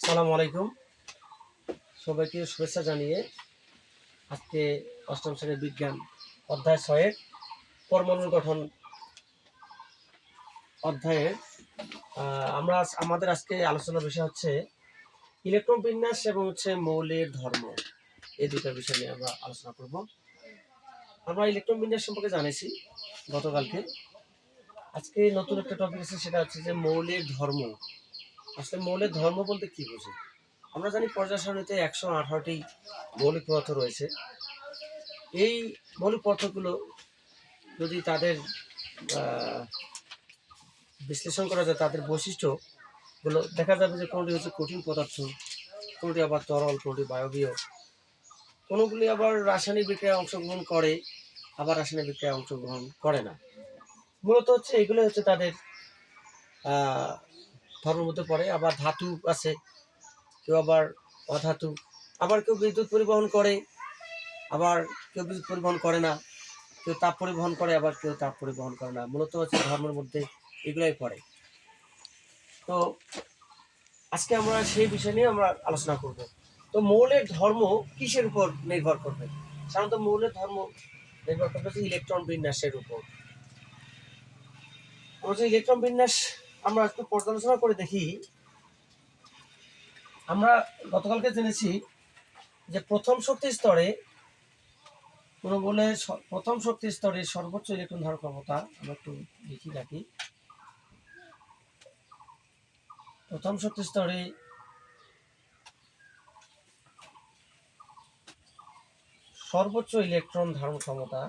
আসসালামু আলাইকুম। সবাইকে শুভেচ্ছা জানিয়ে আজকে অষ্টম শ্রেণীর বিজ্ঞান অধ্যায় 6 পরমাণুর গঠন অধ্যায়ে আমাদের আজকে আলোচনার বিষয় হচ্ছে ইলেকট্রন বিন্যাস এবং মৌলের ধর্ম। এই দুটো বিষয় নিয়ে আমরা আলোচনা করব। আমরা ইলেকট্রন বিন্যাস সম্পর্কে জানিয়েছি গতকালকে। আজকে নতুন একটা টপিক আছে, সেটা হচ্ছে যে মৌলের ধর্ম। আসলে মৌলের ধর্ম বলতে কি বোঝে? আমরা জানি পর্যায় সারণীতে 118টি মৌলিক পদার্থ রয়েছে। এই মৌলিক পদার্থগুলো যদি তাদের বিশ্লেষণ করা যায়, তাদের বৈশিষ্ট্যগুলো দেখা যাবে যে কোনটি হচ্ছে কঠিন পদার্থ, কোনটি আবার তরল, কোনটি বায়বীয়, কোনোগুলি আবার রাসায়নিক বিক্রিয়ায় অংশগ্রহণ করে, আবার রাসায়নিক বিক্রিয়ায় অংশগ্রহণ করে না। মূলত হচ্ছে এগুলো হচ্ছে তাদের ধর্মের মধ্যে পড়ে। আবার ধাতু আছে, কেউ আবার অধাতু, আবার কেউ বিদ্যুৎ পরিবহন করে, আবার কেউ বিদ্যুৎ পরিবহন করে না, কেউ তাপ পরিবহন করে, আবার কেউ তাপ পরিবহন করে না। মূলত হচ্ছে ধর্মের মধ্যে এগুলাই পড়ে। তো আজকে আমরা সেই বিষয় নিয়ে আমরা আলোচনা করব। তো মৌলের ধর্ম কিসের উপর নির্ভর করবে? সাধারণত মৌলের ধর্ম নির্ভর করবে ইলেকট্রন বিন্যাসের উপর। ইলেকট্রন বিন্যাস আমরা একটু পর্যালোচনা করে দেখি। আমরা গতকালকে জেনেছি যে প্রথম শক্তি স্তরে কোনো বলে প্রথম শক্তি স্তরে সর্বোচ্চ ইলেকট্রন ধারণ ক্ষমতা, আমরা একটু লিখি রাখি। প্রথম শক্তি স্তরে সর্বোচ্চ ইলেকট্রন ধারণ ক্ষমতা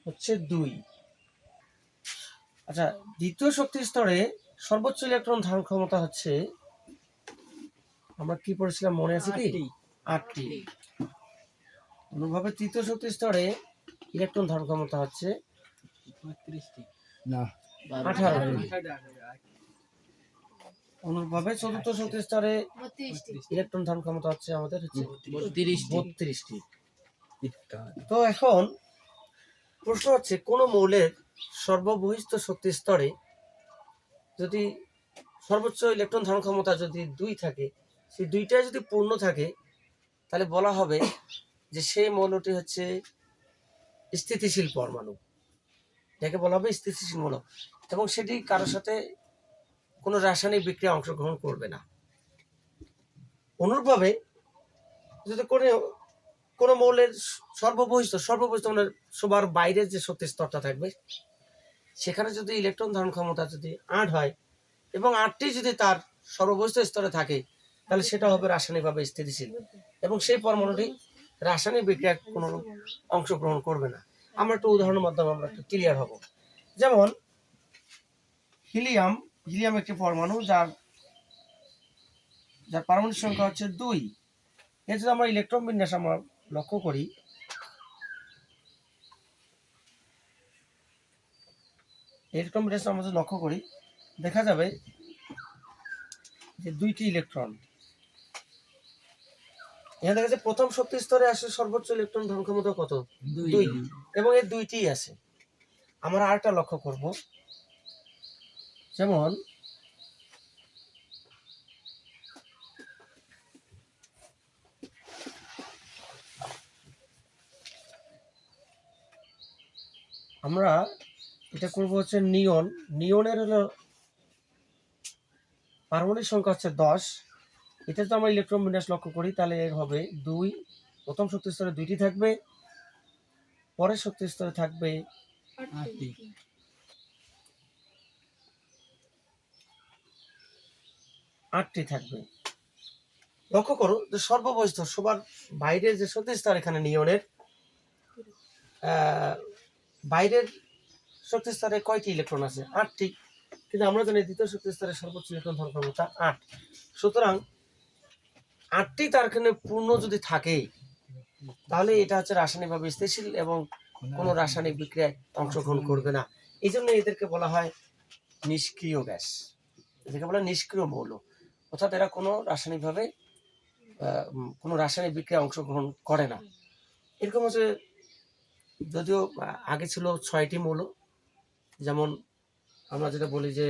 হচ্ছে 2। আচ্ছা, দ্বিতীয় শক্তি স্তরে সর্বোচ্চ ইলেকট্রন ধারণ ক্ষমতা হচ্ছে, আমরা কি পড়েছিলাম মনে আছে কি? 8টি। অনুভাবে তৃতীয় শক্তি স্তরে ইলেকট্রন ধারণ ক্ষমতা হচ্ছে 18টি। অনুভাবে চতুর্থ শক্তি স্তরে ইলেকট্রন ধারণ ক্ষমতা হচ্ছে আমাদের 32টি। তো এখন প্রশ্ন হচ্ছে, কোন মৌলের সর্ববহিষ্ঠ শক্তি স্তরে যদি সর্বোচ্চ ইলেকট্রন ধারণ ক্ষমতা যদি 2 থাকে, সেই 2টাই যদি পূর্ণ থাকে, তাহলে বলা হবে যে সেই মৌলটি হচ্ছে স্থিতিশীল পরমাণু। যাকে বলা হবে স্থিতিশীল মৌল, এবং সেটি কারোর সাথে কোনো রাসায়নিক বিক্রিয়া অংশগ্রহণ করবে না। অনুরূপভাবে যদি কোনো মৌলের সর্ববহিষ্ঠ মানে সবার বাইরের যে শক্তি স্তরটা থাকবে, সেখানে যদি ইলেকট্রন ধারণ ক্ষমতা যদি 8 হয় এবং 8টি যদি তার সর্ববহিষ্ঠ স্তরে থাকে, তাহলে সেটা হবে রাসায়নিকভাবে স্থিতিশীল, এবং সেই পরমাণুটি রাসায়নিক বিক্রিয়া কোনো অংশগ্রহণ করবে না। আমরা একটু উদাহরণের মাধ্যমে আমরা একটু ক্লিয়ার হব। যেমন হিলিয়াম একটি পরমাণু, যার পারমাণবিক সংখ্যা হচ্ছে 2। এর যদি আমরা ইলেকট্রন বিন্যাস আমরা লক্ষ্য করি, ইলেকট্রন বিন্যাস আমরা যদি লক্ষ্য করি, দেখা যাবে যে 2টি ইলেকট্রন। এখানে দেখা যাচ্ছে প্রথম শক্তি স্তরে আসে সর্বোচ্চ ইলেকট্রন ধারণ ক্ষমতা কত? 2, এবং এর 2টিই আছে। আমরা আরেকটা লক্ষ্য করব, যেমন আমরা এটা করবো হচ্ছে নিয়নের হলো পারমাণবিক সংখ্যা হচ্ছে 10। এটা যদি আমরা ইলেকট্রন বিন্যাস লক্ষ্য করি, তাহলে এর হবে 2। প্রথম শক্তি স্তরে 2টি থাকবে, পরের শক্তি স্তরে থাকবে 8টি থাকবে। লক্ষ্য করো যে সর্ববহিষ্ঠ সবার বাইরের যে শক্তি স্তর, এখানে নিয়নের বাইরের শক্তি স্তরে কয়টি ইলেকট্রন আছে? 8টি। কিন্তু আমরা জানি দ্বিতীয় শক্তি স্তরে সর্বোচ্চ ইলেকট্রন ধারণ ক্ষমতা 8। সুতরাং 8টি তার এখানে পূর্ণ যদি থাকে, তাহলে এটা হচ্ছে রাসায়নিকভাবে স্থিতিশীল এবং কোনো রাসায়নিক বিক্রিয়ায় অংশগ্রহণ করবে না। এই জন্য এদেরকে বলা হয় নিষ্ক্রিয় গ্যাস, এদেরকে বলা হয় নিষ্ক্রিয় মৌল। অর্থাৎ এরা কোনো রাসায়নিকভাবে কোনো রাসায়নিক বিক্রিয়ায় অংশগ্রহণ করে না। এরকম হচ্ছে যদিও আগে ছিল 6টি মৌল, যেমন আমরা যেটা বলি যে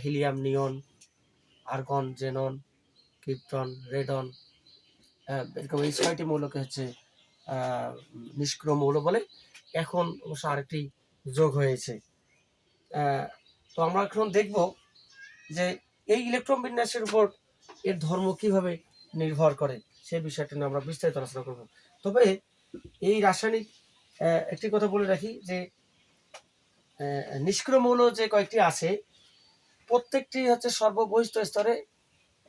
হিলিয়াম, নিয়ন, আর্গন, জেনন, ক্রিপ্টন, রেডন, এরকম এই 6টি মৌলকে হচ্ছে নিষ্ক্রিয় মৌল বলে। এখন অবশ্য আরেকটি যোগ হয়েছে। তো আমরা এখন দেখব যে এই ইলেকট্রন বিন্যাসের উপর এর ধর্ম কিভাবে নির্ভর করে সেই বিষয়টা নিয়ে আমরা বিস্তারিত আলোচনা করব। তবে এই রাসায়নিক একটি কথা বলে রাখি যে নিষ্ক্রিয় মৌল যে কয়েকটি আছে প্রত্যেকটি হচ্ছে সর্ববহিষ্ঠ স্তরে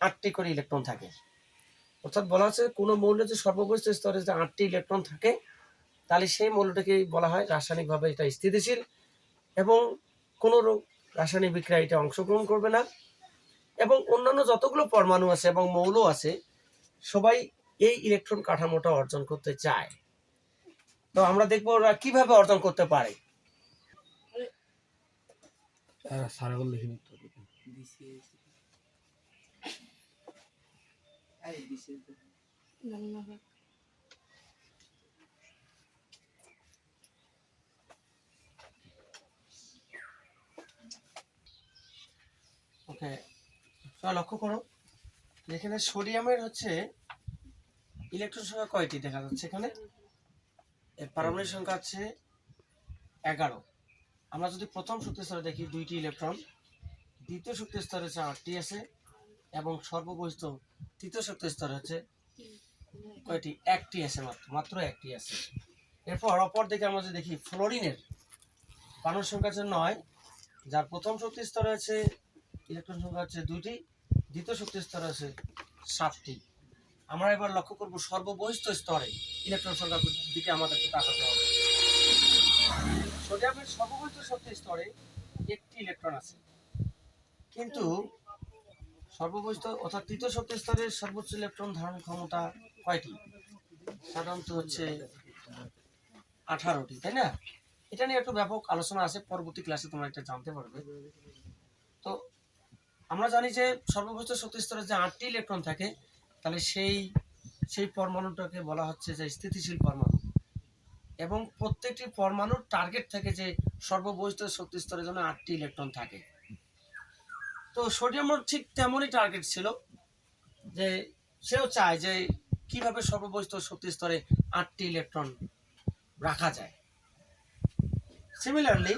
8টি করে ইলেকট্রন থাকে। অর্থাৎ বলা হচ্ছে কোনো মৌলের যে সর্ববহিষ্ঠ স্তরে যে 8টি ইলেকট্রন থাকে তাহলে সেই মৌলটাকে বলা হয় রাসায়নিকভাবে এটা স্থিতিশীল এবং কোনো রাসায়নিক বিক্রিয়া এটা অংশগ্রহণ করবে না, এবং অন্যান্য যতগুলো পরমাণু আছে এবং মৌল আছে সবাই এই ইলেকট্রন কাঠামোটা অর্জন করতে চায়। তো আমরা দেখবো ওরা কিভাবে অর্জন করতে পারে। ওকে, লক্ষ্য করো এখানে সোডিয়ামের হচ্ছে ইলেকট্রন সংখ্যা কয়টি দেখা যাচ্ছে এখানে, এর পারমাণবিক সংখ্যা আছে 11। আমরা যদি প্রথম শক্তি স্তরে দেখি 2টি ইলেকট্রন, দ্বিতীয় শক্তি স্তরে হচ্ছে 8টি আছে, এবং সর্ববহিষ্ঠ তৃতীয় শক্তি স্তরে হচ্ছে কয়টি, 1টি আছে, মাত্র 1টি আছে। এরপর অপর দিকে আমরা যদি দেখি ফ্লোরিনের পারমাণবিক সংখ্যা আছে 9, যার প্রথম শক্তি স্তরে আছে ইলেকট্রন সংখ্যা হচ্ছে 2টি, দ্বিতীয় শক্তি স্তরে আছে 7টি। আমরা এবার লক্ষ্য করব সর্ববহিষ্ঠ স্তরে ইলেকট্রন সংখ্যার দিকে আমাদেরকে তাকাতে হবে। সোডিয়ামের সর্ববহিষ্ঠ শক্তি স্তরে 1টি ইলেকট্রন আছে, কিন্তু সর্ববহিষ্ঠ অর্থাৎ তৃতীয় শক্তি স্তরের সর্বোচ্চ ইলেকট্রন ধারণ ক্ষমতা কয়টি? সাধারণত হচ্ছে 18টি, তাই না? এটা নিয়ে একটু ব্যাপক আলোচনা আছে, পরবর্তী ক্লাসে তোমরা এটা জানতে পারবে। তো আমরা জানি যে সর্ববহিষ্ঠ শক্তি স্তরে যে 8টি ইলেকট্রন থাকে তাহলে সেই পরমাণুটাকে বলা হচ্ছে যে স্থিতিশীল পরমাণু, এবং প্রত্যেকটি পরমাণুর টার্গেট থাকে যে সর্ববহিষ্ঠ শক্তি স্তরের জন্য 8টি ইলেকট্রন থাকে। তো সোডিয়ামের ঠিক তেমনই টার্গেট ছিল, যে সেও চায় যে কিভাবে সর্ববহিষ্ঠ শক্তি স্তরে 8টি ইলেকট্রন রাখা যায়। সিমিলারলি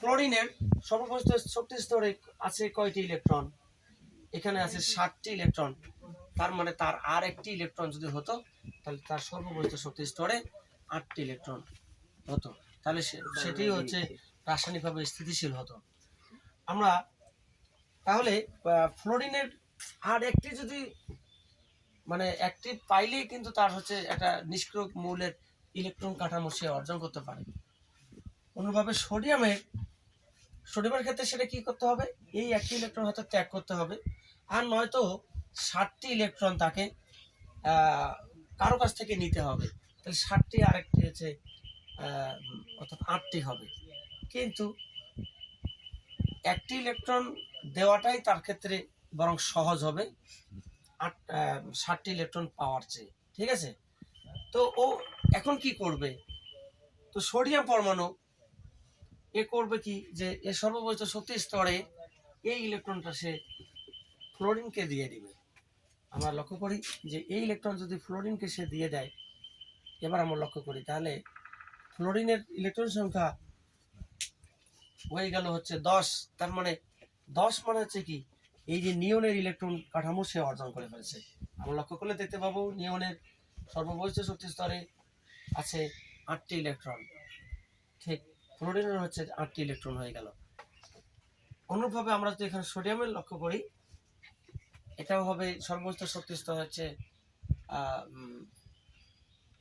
ক্লোরিনের সর্ববহিষ্ঠ শক্তি স্তরে আছে কয়টি ইলেকট্রন? এখানে আছে 7টি ইলেকট্রন। তার মানে তার আর একটি ইলেকট্রন যদি হতো তাহলে তার সর্ববহিষ্ঠ শক্তি স্তরে 8টি ইলেকট্রন হতো, তাহলে সেটি হচ্ছে রাসায়নিকভাবে স্থিতিশীল হতো। আমরা তাহলে ফ্লোরিনের আর একটি যদি মানে একটি পাইলেই কিন্তু তার হচ্ছে একটা নিষ্ক্রিয় মৌলের ইলেকট্রন কাঠামো সে অর্জন করতে পারে। অন্যভাবে সোডিয়ামের ক্ষেত্রে সেটা কি করতে হবে, এই একটি ইলেকট্রন হয়তো ত্যাগ করতে হবে, আর নয়তো 7টি ইলেকট্রন তাকে কারো কাছ থেকে নিতে হবে, তাহলে 7টি আরেকটি হচ্ছে অর্থাৎ 8টি হবে। কিন্তু একটি ইলেকট্রন দেওয়াটাই তার ক্ষেত্রে বরং সহজ হবে 7টি ইলেকট্রন পাওয়ার চেয়ে, ঠিক আছে? তো ও এখন কি করবে, তো সোডিয়াম পরমাণু এ করবে কি, যে এর সর্ববহিষ্ঠ শক্তি স্তরে এই ইলেকট্রনটা সে ফ্লোরিনকে দিয়ে দিবে। আমরা লক্ষ্য করি যে এই ইলেকট্রন যদি ফ্লোরিনকে সে দিয়ে দেয়, এবার আমরা লক্ষ্য করি তাহলে ফ্লোরিনের ইলেকট্রন সংখ্যা হয়ে গেল হচ্ছে 10। তার মানে 10 মানে হচ্ছে কি, এই যে নিয়নের ইলেকট্রন কাঠামো সে অর্জন করে ফেলছে। আমরা লক্ষ্য করলে দেখতে পাবো নিয়নের সর্ববহিষ্ঠ শক্তি স্তরে আছে 8টি ইলেকট্রন, ঠিক ফ্লোরিনের হচ্ছে 8টি ইলেকট্রন হয়ে গেল। অনুরূপভাবে আমরা যদি এখানে সোডিয়ামের লক্ষ্য করি, এটাও হবে সর্ববহিষ্ঠ শক্তি স্তর হচ্ছে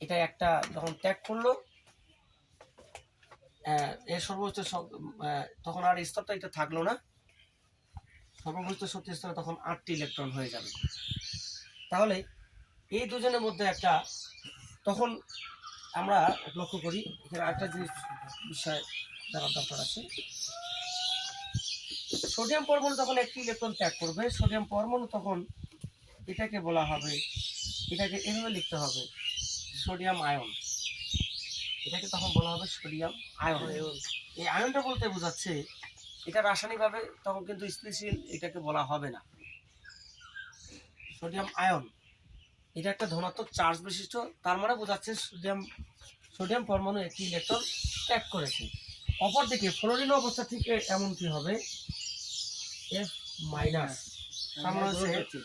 এটা একটা যখন ত্যাগ করলো এর সর্বোচ্চ তখন আর স্তরটা এটা থাকলো না, সর্ববহিষ্ঠ শক্তি স্তরে তখন 8টি ইলেকট্রন হয়ে যাবে। তাহলে এই দুজনের মধ্যে একটা, তখন আমরা লক্ষ্য করি এখানে একটা জিনিস বিষয় জানার দরকার আছে। সোডিয়াম পরমাণু যখন একটি ইলেকট্রন ত্যাগ করবে, সোডিয়াম পরমাণু তখন এটাকে বলা হবে, এটাকে এভাবে লিখতে হবে সোডিয়াম আয়ন। এটাকে তখন বলা হবে সোডিয়াম আয়ন। এই আয়নটা বলতে বোঝাচ্ছে এটা রাসায়নিকভাবে তখন কিন্তু স্থিতিশীল, এটাকে বলা হবে না। সোডিয়াম আয়ন এটা একটা ধনাত্মক চার্জ বিশিষ্ট, তার মানে বোঝাচ্ছে সোডিয়াম পরমাণু একটি ইলেকট্রন ত্যাগ করেছে। অপরদিকে ফ্লোরিন অবস্থা থেকে এমনটি হবে F মাইনাস, তার মানে হচ্ছে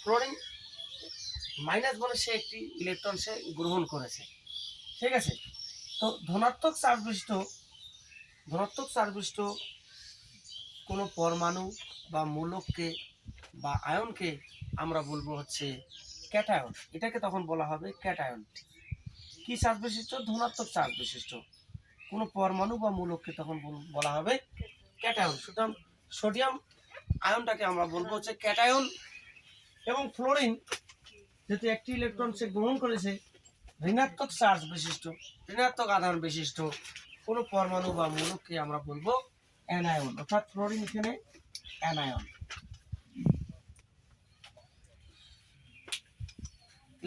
ফ্লোরিন মাইনাস বলে সে একটি ইলেকট্রন সে গ্রহণ করেছে। ঠিক আছে, তো ধনাত্মক চার্জ বিশিষ্ট কোনো পরমাণু বা মূলককে বা আয়নকে আমরা বলবো হচ্ছে ক্যাটায়ন। এটাকে তখন বলা হবে ক্যাটায়ন। কি চার্জ বিশিষ্ট? ধনাত্মক চার্জ বিশিষ্ট কোনো পরমাণু বা মূলককে তখন বলা হবে ক্যাটায়ন। সুতরাং সোডিয়াম আয়নটাকে আমরা বলবো হচ্ছে ক্যাটায়ন। এবং ফ্লোরিন যেহেতু একটি ইলেকট্রন সে গ্রহণ করেছে, ঋণাত্মক চার্জ বিশিষ্ট, ঋণাত্মক আধান বিশিষ্ট কোনো পরমাণু বা মূলককে আমরা বলবো অ্যানায়ন, অর্থাৎ ফ্লোরিন এখানে অ্যানায়ন।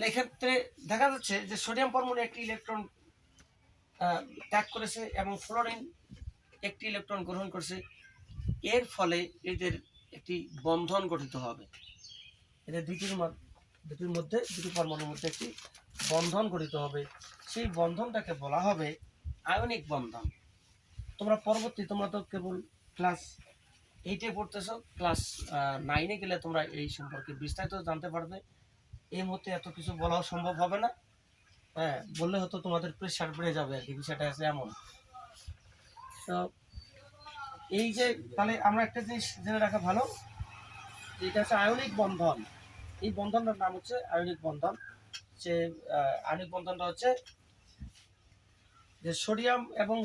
এক্ষেত্রে দেখা যাচ্ছে যে সোডিয়াম পরমাণু একটি ইলেকট্রন ত্যাগ করেছে এবং ফ্লোরিন একটি ইলেকট্রন গ্রহণ করেছে। এর ফলে এদের একটি বন্ধন গঠিত হবে। এদের দুটি পরমাণুর মধ্যে একটি বন্ধন গঠিত হবে। সেই বন্ধনটাকে বলা হবে আয়নিক বন্ধন। তোমরা তো কেবল ক্লাস 8-এ পড়তেছো, ক্লাস 9-এ গেলে তোমরা এই সম্পর্কে বিস্তারিত জানতে পারবে। এই মুহূর্তে এত কিছু বলাও সম্ভব হবে না। হ্যাঁ, বললে হয়তো তোমাদের প্রেশার বেড়ে যাবে আর কি, বিষয়টা আছে এমন। তো এই যে তাহলে আমরা একটা জিনিস জেনে রাখা ভালো, এটা হচ্ছে আয়নিক বন্ধন। এই বন্ধনটার নাম হচ্ছে আয়নিক বন্ধন। যে আয়নিক বন্ধনটা হচ্ছে যে সোডিয়াম এবং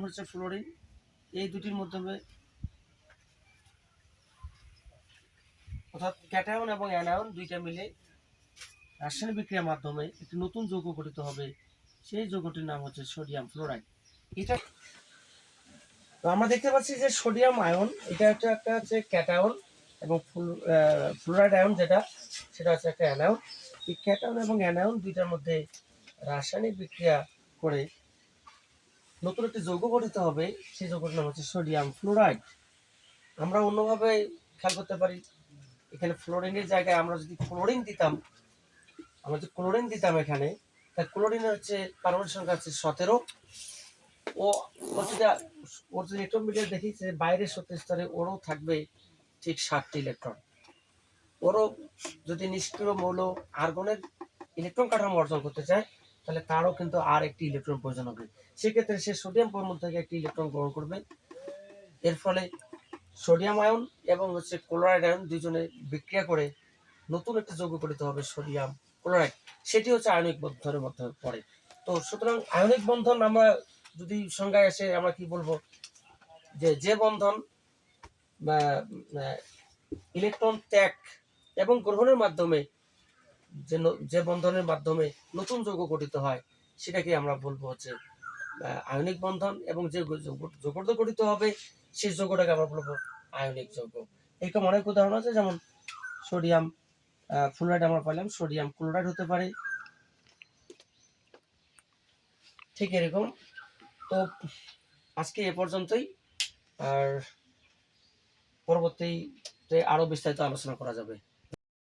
হচ্ছে ফ্লোরিন, এই দুটির মাধ্যমে, অর্থাৎ ক্যাটায়ন এবং অ্যানায়ন দুইটা মিলে রাসায়নিক বিক্রিয়ার মাধ্যমে একটি নতুন যৌগ গঠিত হবে। সেই যৌগটির নাম হচ্ছে সোডিয়াম ফ্লোরাইড। এটা তো আমরা দেখতে পাচ্ছি যে সোডিয়াম আয়ন এটা একটা হচ্ছে ক্যাটায়ন এবং ফ্লোরাইড আয়ন সেটা হচ্ছে একটা অ্যানায়ন। এই ক্যাটায়ন এবং অ্যানায়ন দুইটার মধ্যে রাসায়নিক বিক্রিয়া করে নতুন একটি যৌগ গঠিত হবে। সেই যৌগটির নাম হচ্ছে সোডিয়াম ফ্লোরাইড। আমরা অন্যভাবে খেয়াল করতে পারি, এখানে ফ্লোরিনের জায়গায় আমরা যদি ক্লোরিন দিতাম এখানে, তাহলে ক্লোরিনের হচ্ছে পারমাণবিক সংখ্যা হচ্ছে 17। ওর যদি ইলেকট্রন দেখি যে বাইরের শক্তি স্তরে ওরও থাকবে ঠিক 7টি ইলেকট্রন। ওরও যদি নিষ্ক্রিয় মৌল আর্গনের ইলেকট্রন কাঠামো অর্জন করতে চায়, তাহলে তারও কিন্তু আর একটি ইলেকট্রন প্রয়োজন হবে। সেক্ষেত্রে সে সোডিয়াম পরমাণু থেকে একটি ইলেকট্রন গ্রহণ করবে। এর ফলে সোডিয়াম আয়ন এবং হচ্ছে ক্লোরাইড আয়ন দুজনে বিক্রিয়া করে নতুন একটি যৌগ গঠিত হবে সোডিয়াম ক্লোরাইড। সেটি হচ্ছে আয়নিক বন্ধনের মধ্যে পড়ে। তো সুতরাং আয়নিক বন্ধন আমরা যদি সংজ্ঞায় আসে আমরা কি বলবো, যে বন্ধন ইলেকট্রন ত্যাগ এবং গ্রহণের মাধ্যমে যে বন্ধনের মাধ্যমে নতুন যৌগ গঠিত হয় সেটাকে আমরা বলবো হচ্ছে আয়নিক বন্ধন। এবং যে যৌগটা গঠিত হবে সেই যৌগটাকে আমরা বলবো আয়নিক যৌগ। এরকম অনেক উদাহরণ আছে, যেমন সোডিয়াম ফ্লোরাইড আমরা পাইলাম, সোডিয়াম ক্লোরাইড হতে পারে, ঠিক এরকম। তো আজকে এ পর্যন্তই, আর পরবর্তীতে আরো বিস্তারিত আলোচনা করা যাবে।